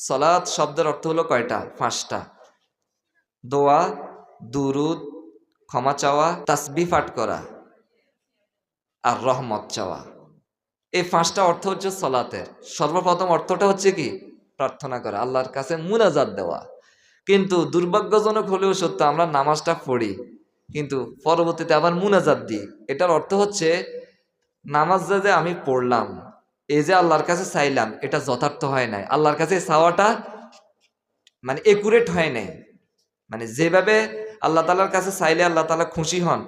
সালাত শব্দের অর্থ হলো কয়টা? 5টা। দোয়া, দুরুদ, ক্ষমা চাওয়া, তাসবিহ পাঠ করা আর রহমত চাওয়া। এই 5টা অর্থ হচ্ছে সালাতের। সর্বপ্রথম অর্থটা হচ্ছে কি? প্রার্থনা করা, আল্লাহর কাছে মুনাজাত দেওয়া। কিন্তু দুর্ভাগ্যজনক হলেও সত্য, আমরা নামাজটা পড়ি কিন্তু পরবর্তীতে আবার মুনাজাত দিই। এটার অর্থ হচ্ছে নামাজ যে আমি পড়লাম, এই যে আল্লাহর কাছে চাইলাম, এটা যথার্থ হয় নাই। আল্লাহর কাছে চাওয়াটা মানে একুরেট হয় নাই। মানে যেভাবে আল্লাহ তাআলার কাছে চাইলে আল্লাহ তাআলা খুশি হন,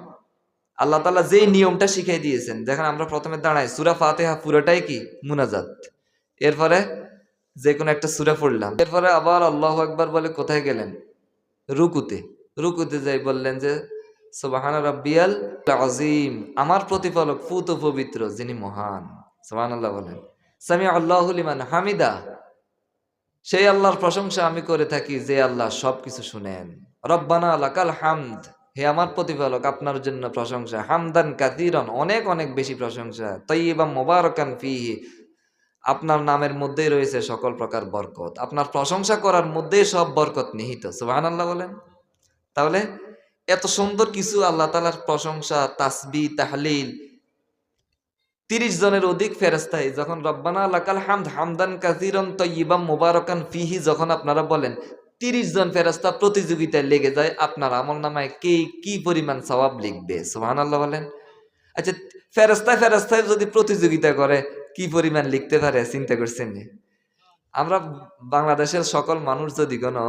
আল্লাহ তাআলা যেই নিয়মটা শিখাই দিয়েছেন। দেখেন আমরা প্রথমে দাঁড়াই, সূরা ফাতিহা পুরোটাই কি? মুনাজাত। এরপরে যে কোনো একটা সূরা পড়লাম, এরপরে আবার আল্লাহু আকবার বলে কোথায় গেলেন? রুকুতে। রুকুতে যাই বললেন যে সুবহান রাব্বিয়াল আযীম, আমার প্রতিপালক পুত পবিত্র, যিনি মহান। সুবহানাল্লাহ বলেন। সামি আল্লাহু লিমান হামিদা, সেই আল্লাহর প্রশংসা আমি করে থাকি যে আল্লাহ সবকিছু শুনেন। রব্বানা লাকাল হামদ, হে আমার প্রতিপালক আপনার জন্য প্রশংসা। হামদান কাসীরান, অনেক অনেক বেশি প্রশংসা। তাইয়্যিবাম মুবারাকান ফীহি, আপনার নামের মধ্যেই রয়েছে সকল প্রকার বরকত। আপনার প্রশংসা করার মধ্যেই সব বরকত নিহিত। সুবহানাল্লাহ বলেন। তাহলে এত সুন্দর কিছু আল্লাহ তাআলার প্রশংসা, তাসবিহ, তাহলিল, 30 জনের অধিক ফেরেশতাই যখন রব্বানা লাকাল হামদ হামদান কাসীরান তাইয়্যিবাম মুবারাকান ফীহি যখন আপনারা বলেন, 30 জন ফেরেশতা প্রতিযোগিতায় লেগে যায় আপনার আমলনামায় কে কি পরিমাণ সওয়াব লিখবে। সুবহানাল্লাহ বলেন। আচ্ছা, ফেরেশতায় যদি প্রতিযোগিতা করে কি পরিমাণ লিখতে পারে চিন্তা করছেন নি? আমরা বাংলাদেশের সকল মানুষ যদি কোনো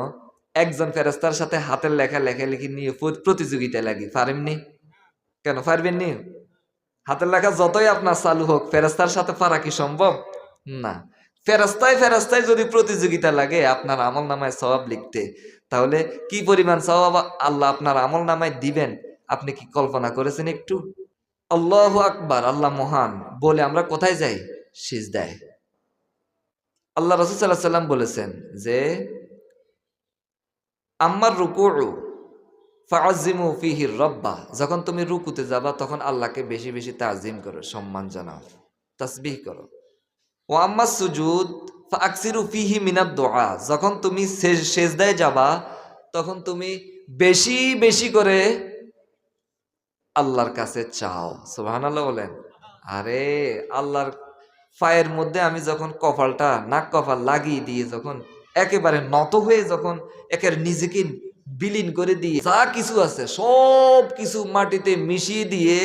একজন ফেরেশতার সাথে হাতের লেখা লেখালেখি নিয়ে প্রতিযোগিতায় লাগি, পারেননি? কেন পারবেননি? হাতের লেখা যতই আপনার চালু হোক, ফেরেশতার সাথে পারা কি সম্ভব? না। ফেরেশতায় যদি প্রতিযোগিতা লাগে আপনার আমল নামায় সওয়াব লিখতে, তাহলে কি পরিমাণ সওয়াব আল্লাহ আপনার আমল নামায় দিবেন আপনি কি কল্পনা করেছেন একটু? আল্লাহু আকবার, আল্লাহ মহান বলে আমরা কোথায় যাই? সিজদায়। আল্লাহ রাসূল সাল্লাল্লাহু আলাইহি সাল্লাম বলেছেন যে আম্মার রুকুউ ফাআযিমু ফীহি রাব্বা, যখন তুমি রুকুতে যাবা তখন আল্লাহকে বেশি বেশি তাজিম করো, সম্মান জানাও, তাসবিহ করো। ওয়া আম্মাস সুজুদ ফাআকসিরু ফীহি মিনাদ দুআ, যখন তুমি সেজদায় যাবা তখন তুমি বেশি বেশি করে আল্লাহর কাছে চাও। সুবহানাল্লাহ বলেন। আরে আল্লাহর পায়ের মধ্যে আমি যখন কপালটা নাক কপাল লাগিয়ে দিয়ে যখন একেবারে নত হয়ে যখন নিজেকে বিলীন করে দিয়ে যা কিছু আছে সব কিছু মাটিতে মিশিয়ে দিয়ে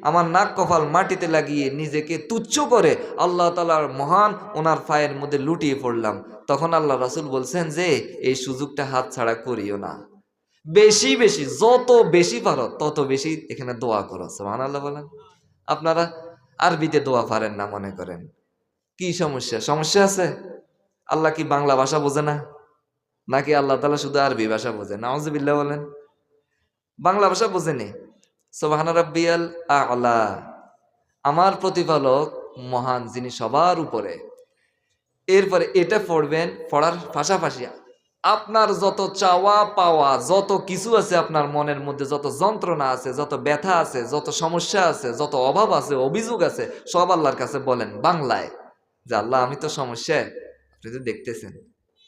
আমার নাক কপাল মাটিতে লাগিয়ে নিজেকে তুচ্ছ করে আল্লাহ তাআলার মহান ওনার পায়ের মধ্যে লুটিয়ে পড়লাম, তখন আল্লাহ রাসূল বলছেন যে এই সুযোগটা হাতছাড়া করিও না। বেশি বেশি যত বেশি পারো তত বেশি এখানে দোয়া করো। সুবহানাল্লাহ বলেন। আপনারা আরবিতে দোয়া পারেন না মনে করেন, কি সমস্যা? সমস্যা আছে? আল্লাহ কি বাংলা ভাষা বোঝে না? নাকি আল্লাহ তাআলা শুধু আরবি ভাষা বোঝে? নাউজুবিল্লাহ বলেন। বাংলা ভাষা বোঝেনি। সুবহান রাব্বিয়াল আ'লা, আমার প্রতিপালক মহান, যিনি সবার উপরে। এরপরে এটা পড়বেন, পড়ার পাশাপাশি আপনার যত চাওয়া পাওয়া যত কিছু আছে, আপনার মনের মধ্যে যত যন্ত্রণা আছে, যত ব্যথা আছে, যত সমস্যা আছে, যত অভাব আছে, অভিযোগ আছে, সব আল্লাহর কাছে বলেন বাংলায় যে আল্লাহ আমি তো সমস্যায়, আপনি তো দেখতেছেন।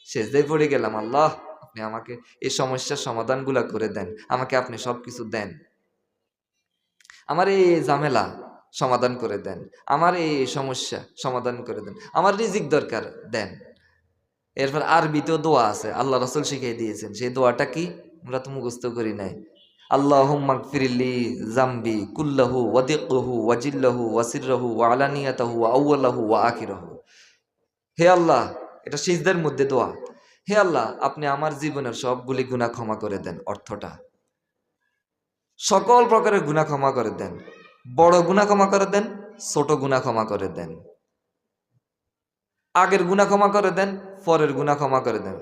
সেজদায় পড়ে গেলাম, আল্লাহ আপনি আমাকে এই সমস্যার সমাধানগুলা করে দেন, আমাকে আপনি সবকিছু দেন, আমার এই ঝামেলা সমাধান করে দেন, আমার এই সমস্যা সমাধান করে দেন, আমার রিজিক দরকার দেন। এরপর আরবিতেও দোয়া আছে, আল্লাহ রাসূল শিখিয়ে দিয়েছেন। সেই দোয়াটা কি? আমরা তো মুখস্থ করি নাই। আল্লাহুম্মা গফিরলি যামবি কুল্লাহু ওয়া দিক্কুহু ওয়া জিল্লাহু ওয়া সিররাহু ওয়া আলানিয়াতাহু ওয়া আউওয়ালাহু ওয়া আখিরাহু। হে আল্লাহ, এটা সিজদার মধ্যে দোয়া। হে আল্লাহ, আপনি আমার জীবনের সবগুলি গুনাহ ক্ষমা করে দেন। অর্থটা সকল প্রকারের গুনাহ ক্ষমা করে দেন, বড় গুনাহ ক্ষমা করে দেন, ছোট গুনাহ ক্ষমা করে দেন, আগের গুনাহ ক্ষমা করে দেন, পরের গুনাহ ক্ষমা করে দেন,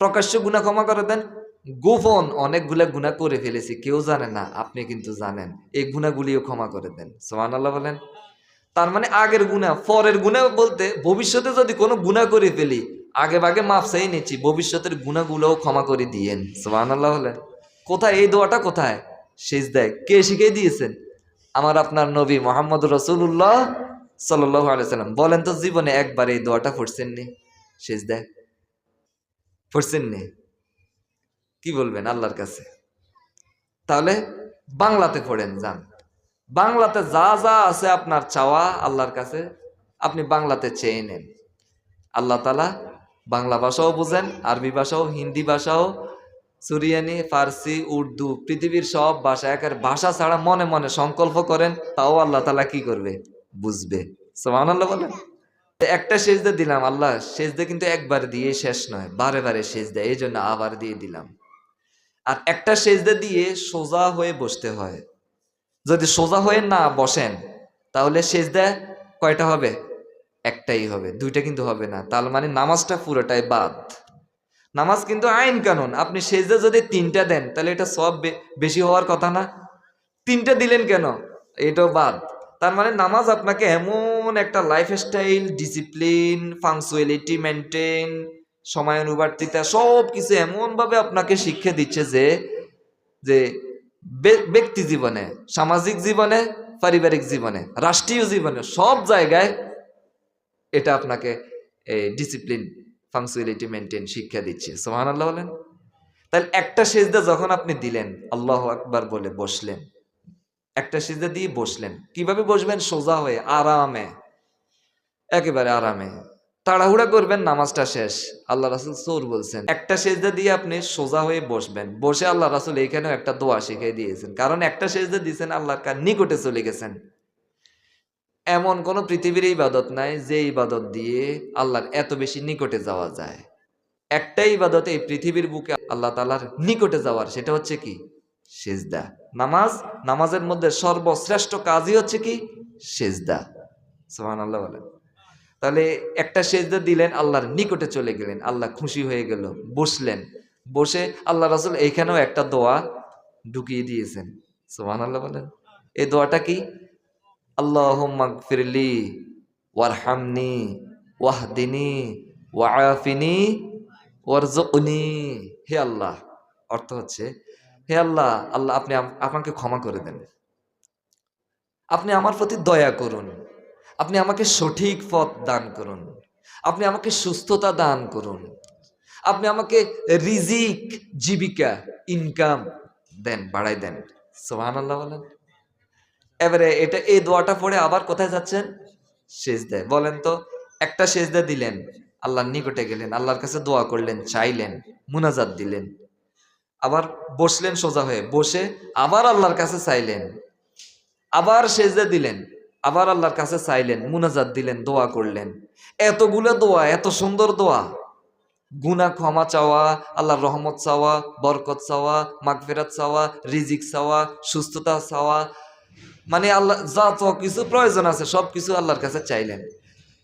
প্রকাশ্য গুনাহ ক্ষমা করে দেন, গোপন অনেকগুলা গুনাহ করে ফেলেছি কেউ জানে না, আপনি কিন্তু জানেন, এই গুনাহগুলিও ক্ষমা করে দেন। সুবহানাল্লাহ বলেন। তার মানে আগের গুনাহ পরের গুনাহ বলতে ভবিষ্যতে যদি কোনো গুনাহ করে ফেলি আগে ভাগে মাফ চাই নিচ্ছি, ভবিষ্যতের গুনাহগুলোও ক্ষমা করে দিয়েন। সুবহানাল্লাহ বলেন। কোথায় এই দোয়াটা? কোথায়? সিজদায়। কে শিখিয়ে দিয়েছেন? আমার আপনার নবী মুহাম্মদ রাসূলুল্লাহ সাল্লাল্লাহু আলাইহি সাল্লাম। বলেন তো জীবনে একবার এই দোয়াটা পড়ছেন নি সিজদায়? পড়ছেন নি? কি বলবেন আল্লাহর কাছে? তাহলে বাংলাতে পড়েন, যান বাংলাতে যা যা আছে আপনার চাওয়া আল্লাহর কাছে আপনি বাংলাতে চেয়ে নেন। আল্লাহ তাআলা বাংলা ভাষাও বুঝেন, আরবি ভাষাও, হিন্দি ভাষাও, সুরিয়ানি, ফার্সি, উর্দু, পৃথিবীর সব ভাষা, একের ভাষা ছাড়া মনে মনে সংকল্প করেন, তাও আল্লাহ তাআলা কি করবে? বুঝবে। সুবহানাল্লাহ বলেন। একটা সেজদা দিলাম, আল্লাহ সেজদা কিন্তু একবার দিয়ে শেষ নয়, বারে বারে সেজদা, এই জন্য আবার দিয়ে দিলাম। আর একটা সেজদা দিয়ে সোজা হয়ে বসতে হয়। যদি সোজা হয়ে না বসেন তাহলে সেজদা কয়টা হবে? একটাই হবে, দুইটা কিন্তু হবে না। তার মানে নামাজটা পুরোটাই বাদ। নামাজ কিন্তু আইন কানুন। আপনি সেজদা যদি 3টা দেন তাহলে এটা সব বেশি হওয়ার কথা না? 3টা দিলেন কেন? এটাও বাদ। তার মানে নামাজ আপনাকে এমন একটা লাইফস্টাইল, ডিসিপ্লিন, পাংচুয়ালিটি মেনটেন, সময়ানুবর্তিতা সব কিছু এমন ভাবে আপনাকে শিক্ষা দিচ্ছে যে যে ব্যক্তি জীবনে, সামাজিক জীবনে, পারিবারিক জীবনে, রাষ্ট্রীয় জীবনে সব জায়গায় এটা আপনাকে ডিসিপ্লিন, পাংচুয়ালিটি মেনটেন শিক্ষা দিচ্ছে। সুবহানাল্লাহ বলেন। তাহলে একটা সেজদা যখন আপনি দিলেন, আল্লাহু আকবার বলে বসলেন, একটা সিজদা দিয়ে বসলেন, কিভাবে বসবেন? সোজা হয়ে, আরামে, একেবারে আরামে। তাড়াহুড়া করবেন, নামাজটা শেষ। আল্লাহ রাসূল সূর বলছেন, একটা সিজদা দিয়ে আপনি সোজা হয়ে বসবেন। বসে আল্লাহ রাসূল এইখানেও একটা দোয়া শিখিয়ে দিয়েছেন, কারণ একটা সিজদা দিয়েছেন, আল্লাহর নিকটে চলে গেছেন। এমন কোন পৃথিবীর ইবাদত নাই যে ইবাদত দিয়ে আল্লাহর এত বেশি নিকটে যাওয়া যায়। একটাই ইবাদতে এই পৃথিবীর বুকে আল্লাহ তাআলার নিকটে যাওয়ার, সেটা হচ্ছে কি? সিজদা। নামাজ, নামাজের মধ্যে সর্বশ্রেষ্ঠ কাজই হচ্ছে কি? সিজদা। সুবহানাল্লাহ বলেন। তাহলে একটা সিজদা দিলেন, আল্লাহর নিকটে চলে গেলেন, আল্লাহ খুশি হয়ে গেল, বসলেন। বসে আল্লাহ রাসূল এইখানেও একটা দোয়া ঢুকিয়ে দিয়েছেন। সুবহানাল্লাহ বলেন। এই দোয়াটা কি? আল্লাহুম্মা গফিরলি ওয়ারহামনি ওয়াহদিনি ওয়াআফিনি ওয়ারযুকনি। হে আল্লাহ, অর্থ হচ্ছে, হে আল্লাহ, আল্লাহ আপনি আমাকে ক্ষমা করে দেন, আপনি আমার প্রতি দয়া করুন, আপনি আমাকে সঠিক পথ দান করুন, আপনি আমাকে সুস্থতা দান করুন, আপনি আমাকে রিজিক, জীবিকা, ইনকাম দেন, বাড়াই দেন। সুবহানাল্লাহ বলেন। এবারে এই দোয়াটা পড়ে আবার কোথায় যাচ্ছেন? সেজদায়। বলেন তো, একটা সেজদা দিলেন, আল্লাহর নিকটে গেলেন, আল্লাহর কাছে দোয়া করলেন, চাইলেন, মুনাজাত দিলেন, আবার বসলেন সোজা হয়ে, বসে আবার আল্লাহর কাছে চাইলেন, আবার সেজদা দিলেন, আবার আল্লাহর কাছে চাইলেন, মুনাজাত দিলেন, দোয়া করলেন। এতগুলো দোয়া, এত সুন্দর দোয়া, গুনাহ ক্ষমা চাওয়া, আল্লাহর রহমত চাওয়া, বরকত চাওয়া, মাগফিরাত চাওয়া, রিজিক চাওয়া, সুস্থতা চাওয়া, মানে আল্লাহ যত কিছু প্রয়োজন আছে সবকিছু আল্লাহর কাছে চাইলেন।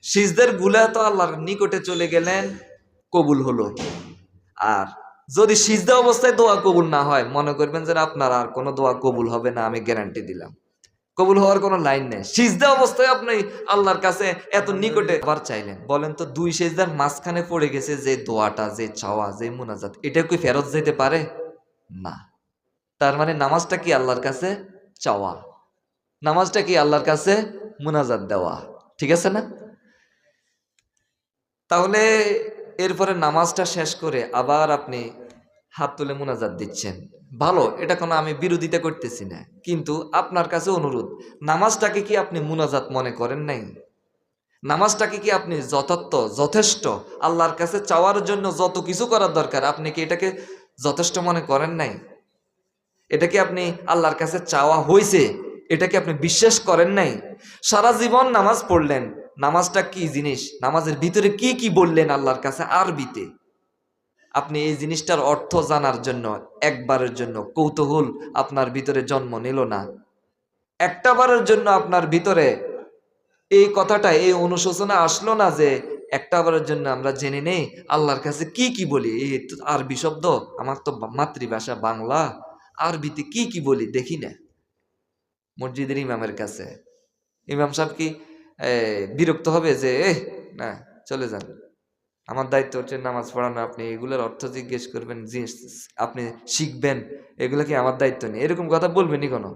সিজদের গুলা তো আল্লাহর নিকটে চলে গেলেন, কবুল হলো। আর যদি সিজদা অবস্থায় দোয়া কবুল না হয়, মনে করবেন যে আপনার আর কোনো দোয়া কবুল হবে না, আমি গ্যারান্টি দিলাম। কবুল হওয়ার কোনো লাইন নেই। সিজদা অবস্থায় আপনি আল্লাহর কাছে এত নিকটে আবার চাইলেন। বলেন তো, দুই সিজদার মাঝখানে পড়ে গেছে যে দোয়াটা, যে চাওয়া, যে মুনাজাত, এটা কি ফেরত যেতে পারে? না। তার মানে নামাজটা কি? আল্লাহর কাছে চাওয়া। নামাজটা কি? আল্লাহর কাছে মুনাজাত দেওয়া। ঠিক আছে না? তাহলে এরপরে নামাজটা শেষ করে আবার আপনি হাত তুলে মুনাজাত দিচ্ছেন, ভালো, এটা কোনো আমি বিরোধিতা করতেছি না, কিন্তু আপনার কাছে অনুরোধ, নামাজটাকে কি আপনি মুনাজাত মনে করেন নাই? নামাজটাকে কি আপনি যথেষ্ট আল্লাহর কাছে চাওয়ার জন্য যত কিছু করার দরকার, আপনি কি এটাকে যথেষ্ট মনে করেন নাই? এটা কি আপনি আল্লাহর কাছে চাওয়া হয়েছে, এটা কি আপনি বিশ্বাস করেন নাই? সারা জীবন নামাজ পড়লেন, নামাজটা কি জিনিস, নামাজের ভিতরে কি কি বললেন আল্লাহর কাছে আরবিতে, আপনি এই জিনিসটার অর্থ জানার জন্য একবারের জন্য কৌতূহল আপনার ভিতরে জন্ম নিল না? একটা বারের জন্য আপনার ভিতরে এই কথাটা, এই অনুশোচনা আসলো না যে একটা বারের জন্য আমরা জেনে নেই আল্লাহর কাছে কি কি বলি? এই তো আরবি শব্দ, আমার তো মাতৃভাষা বাংলা, আরবিতে কি কি বলি দেখি না। মসজিদের ইমামের কাছে ইমাম সাহেব কি বিরক্ত হবে যে না, চলে যান, আমার দায়িত্ব হচ্ছে নামাজ পড়ানো, আপনি এগুলোর অর্থ জিজ্ঞেস করবেন, আপনি শিখবেন, এগুলো কি আমার দায়িত্ব নেই? এরকম কথা বলবেনি কোনো?